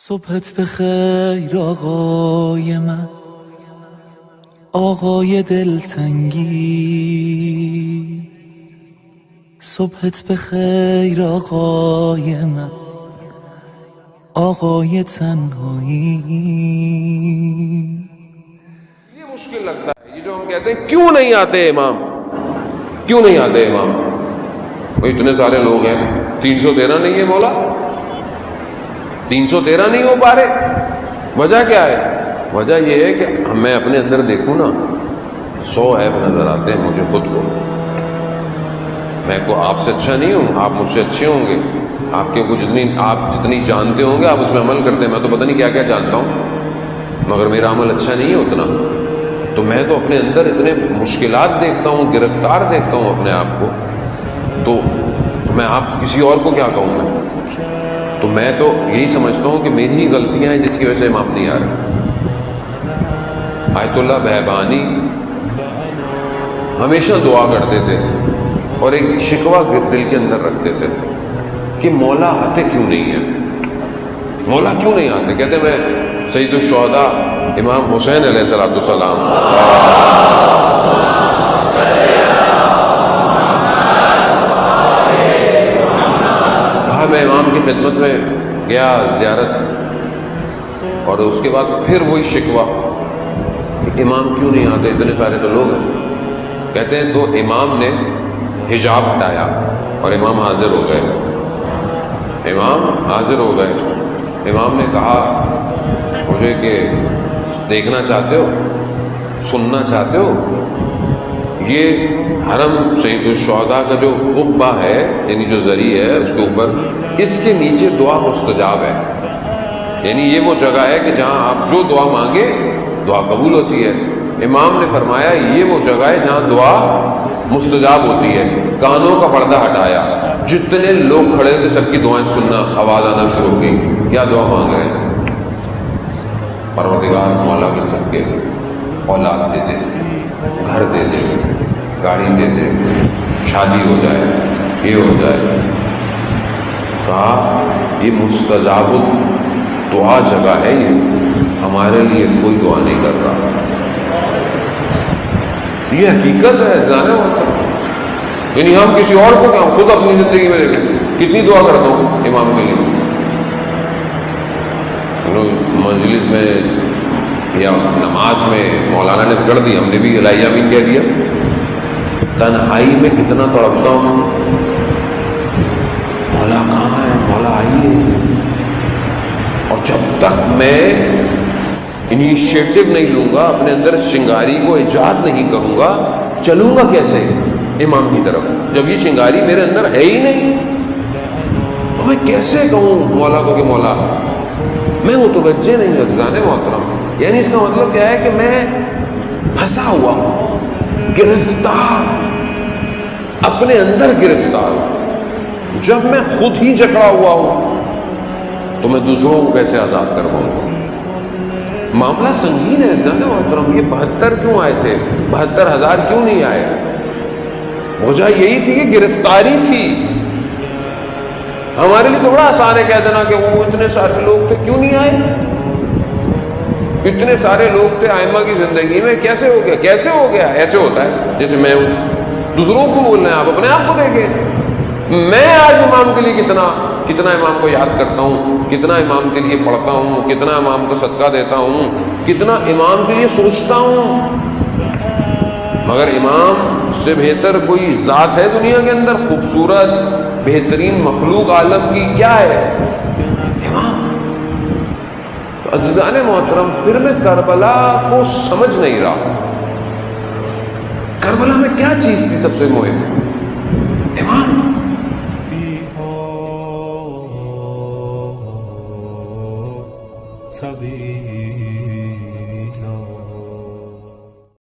صبحت به خیر آقای من، آقای دلتنگی. صبحت به خیر آقای من، آقای تنهایی. یہ مشکل لگتا ہے یہ جو ہم کہتے ہیں کیوں نہیں آتے امام، کیوں نہیں آتے امام؟ وہ اتنے سارے لوگ ہیں، 313 نہیں ہے مولا، 313 نہیں ہو پا رہے، وجہ کیا ہے؟ وجہ یہ ہے کہ میں اپنے اندر دیکھوں نا 100 عیب نظر آتے ہیں مجھے خود کو. میں کو آپ سے اچھا نہیں ہوں، آپ مجھ سے اچھے ہوں گے، آپ کے کچھ آپ جتنی جانتے ہوں گے آپ اس میں عمل کرتے ہیں، میں تو پتہ نہیں کیا کیا جانتا ہوں، مگر میرا عمل اچھا نہیں ہے اتنا. تو میں تو اپنے اندر اتنے مشکلات دیکھتا ہوں، گرفتار دیکھتا ہوں اپنے آپ کو، تو میں آپ کسی اور کو کیا کہوں میں؟ تو میں تو یہی سمجھتا ہوں کہ میری ہی غلطیاں ہیں جس کی وجہ سے امام نہیں آ رہے. آیت اللہ بہبانی ہمیشہ دعا کرتے تھے اور ایک شکوہ دل کے اندر رکھتے تھے کہ مولا آتے کیوں نہیں ہیں، مولا کیوں نہیں آتے؟ کہتے میں سید الشہداء امام حسین علیہ السلام کہا، میں امام کی خدمت میں گیا زیارت، اور اس کے بعد پھر وہی شکوہ کہ امام کیوں نہیں آتے، اتنے سارے تو لوگ ہیں. کہتے ہیں تو امام نے حجاب ہٹایا اور امام حاضر ہو گئے، امام حاضر ہو گئے. امام نے کہا مجھے کہ دیکھنا چاہتے ہو، سننا چاہتے ہو؟ یہ حرم سید الشہداء کا جو قبہ ہے، یعنی جو زری ہے اس کے اوپر، اس کے نیچے دعا مستجاب ہے. یعنی یہ وہ جگہ ہے کہ جہاں آپ جو دعا مانگے دعا قبول ہوتی ہے. امام نے فرمایا یہ وہ جگہ ہے جہاں دعا مستجاب ہوتی ہے. کانوں کا پردہ ہٹایا، جتنے لوگ کھڑے تھے سب کی دعائیں سننا، آواز آنا شروع ہو گئی. کیا دعا مانگ رہے ہیں؟ پروردگار مولا کے صدقے اولاد دے دے، گھر دے دے، گاڑی دے دے، شادی ہو جائے، یہ ہو جائے. کہا یہ مستجاب دعا جگہ ہے، یہ ہمارے لیے کوئی دعا نہیں کر رہا. یہ حقیقت ہے جانے ہوتا. یعنی ہم کسی اور کو کیا، خود اپنی زندگی میں دیکھیں کتنی دعا کرتا ہوں امام کے لیے. مجلس میں یا نماز میں مولانا نے پڑھ دی، ہم نے بھی الہی آمین کہہ دیا. تنہائی میں کتنا تڑپتا ہوں، مولا کہاں ہے، مولا آئیے. اور جب تک میں انیشیٹو نہیں لوں گا، اپنے اندر چنگاری کو ایجاد نہیں کروں گا، چلوں گا کیسے امام کی طرف؟ جب یہ چنگاری میرے اندر ہے ہی نہیں تو میں کیسے کہوں مولا کو کہ مولا؟ میں متوجہ نہیں عزیزان محترم. یعنی اس کا مطلب کیا ہے کہ میں پھنسا ہوا ہوں، گرفتار، اپنے اندر گرفتار ہوں. جب میں خود ہی جکڑا ہوا ہوں تو میں دوسروں کو کیسے آزاد کر پاؤں؟ معاملہ سنگین ہے عزیزان محترم. یہ 72 کیوں آئے تھے؟ 72,000 کیوں نہیں آئے؟ وجہ یہی تھی کہ گرفتاری تھی. ہمارے لیے تو بڑا آسان ہے کہہ دینا کہ وہ اتنے سارے لوگ تھے کیوں نہیں آئے. اتنے سارے لوگ تھے ائمہ کی زندگی میں، کیسے ہو گیا؟ کیسے ہو گیا؟ ایسے ہوتا ہے جیسے میں ہوں. دوسروں کو بول رہے ہیں، آپ اپنے آپ کو دیکھیں. میں آج امام کے لیے کتنا امام کو یاد کرتا ہوں، کتنا امام کے لیے پڑھتا ہوں، کتنا امام کو صدقہ دیتا ہوں، کتنا امام کے لیے سوچتا ہوں. مگر امام سے بہتر کوئی ذات ہے دنیا کے اندر؟ خوبصورت بہترین مخلوق عالم کی کیا ہے؟ امام. تو عزیزان محترم پھر میں کربلا کو سمجھ نہیں رہا. کربلا میں کیا چیز تھی سب سے مہم؟ امام. سبھی